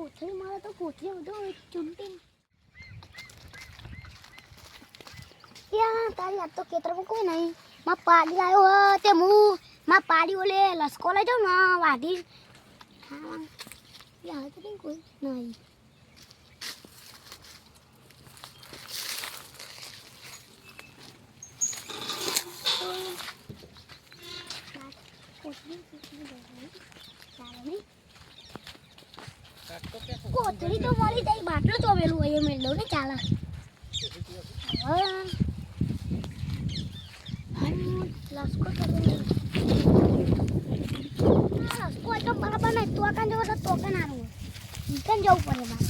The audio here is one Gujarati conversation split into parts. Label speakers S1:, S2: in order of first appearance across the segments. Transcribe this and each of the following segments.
S1: કોથળી મારે તો કોથળી બધું ચૂંટી ત્યાં તારી આ તો ખેતરમાં કોઈ નહીં માં પાડી આવ્યો તે હું માં પાડી ઓલે લસકો લઈ જાઉં ને વાઢી હા યાર તો કોઈ નહીં કોથળી તો મળી જાય બાટલો ચોવેલું હોય મેળ દઉં ને ચાલે લસકો તો બરાબર નહીં તો કાન જવો તો કાન આવું કાન જવું પડે બા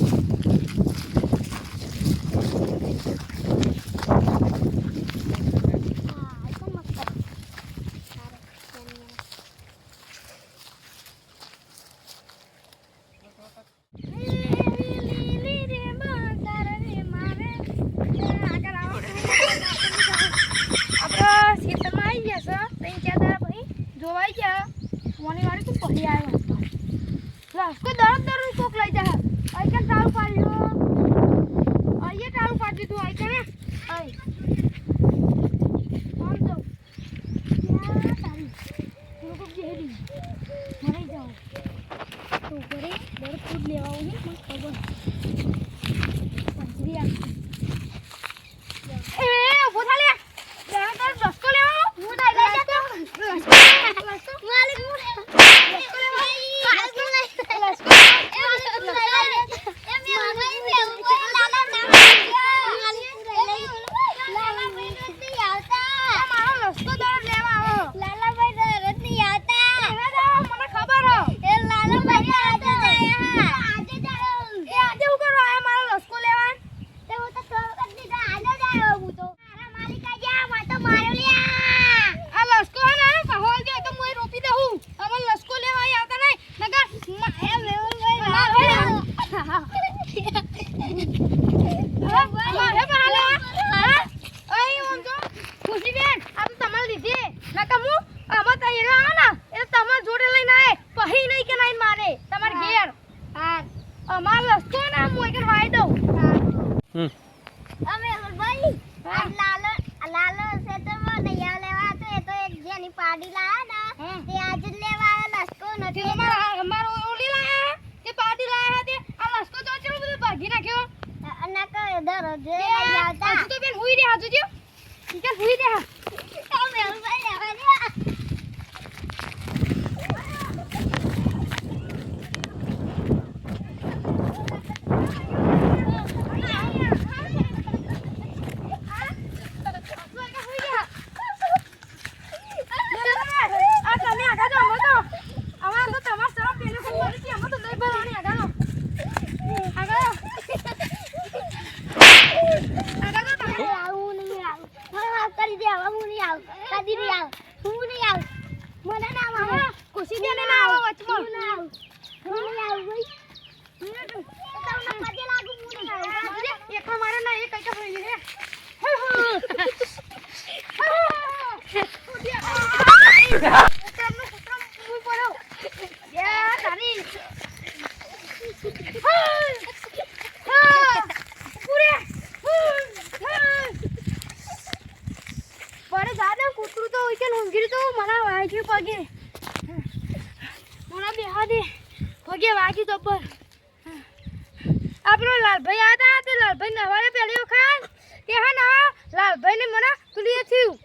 S1: લાલભાઈ આવ્યા તે લાલભાઈ નવારે પહેલી વખત કે હા ના લાલભાઈ ને મને તુલી થયું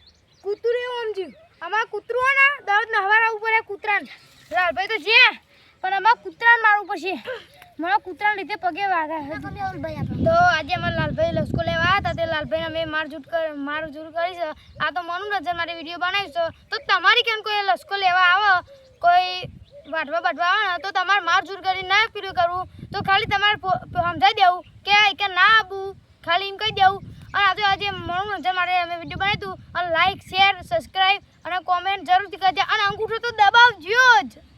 S1: કૂતરું એવું સમજ્યું અમાર કૂતરું હોય ને દરરોજ નવારા ઉપર કૂતરાને લાલભાઈ તો છે પણ અમાર કૂતરાને મારવું પડશે મને કૂતરાને લીધે પગે વાગ્યા તો આજે અમારા લાલભાઈ લસકો લેવા આવ્યા હતા તે લાલભાઈને અમે મારઝૂડ કરીશ આ તો મનું નજર મારી વિડીયો બનાવીશ તો તમારી કેમ કોઈ લસકો લેવા આવે કોઈ વાટવા આવે ને તો તમારે મારઝૂડ કરી ના પીરું કરવું તો ખાલી તમારે સમજાવી દેવું કે ના આપવું ખાલી એમ કહી દેવું અને આજે મનું નજર મારે અમે વિડીયો બનાવ્યું અને લાઈક શેર સબસ્ક્રાઈબ અને કોમેન્ટ જરૂરથી કરજો અને અંગૂઠો તો દબાવજો જ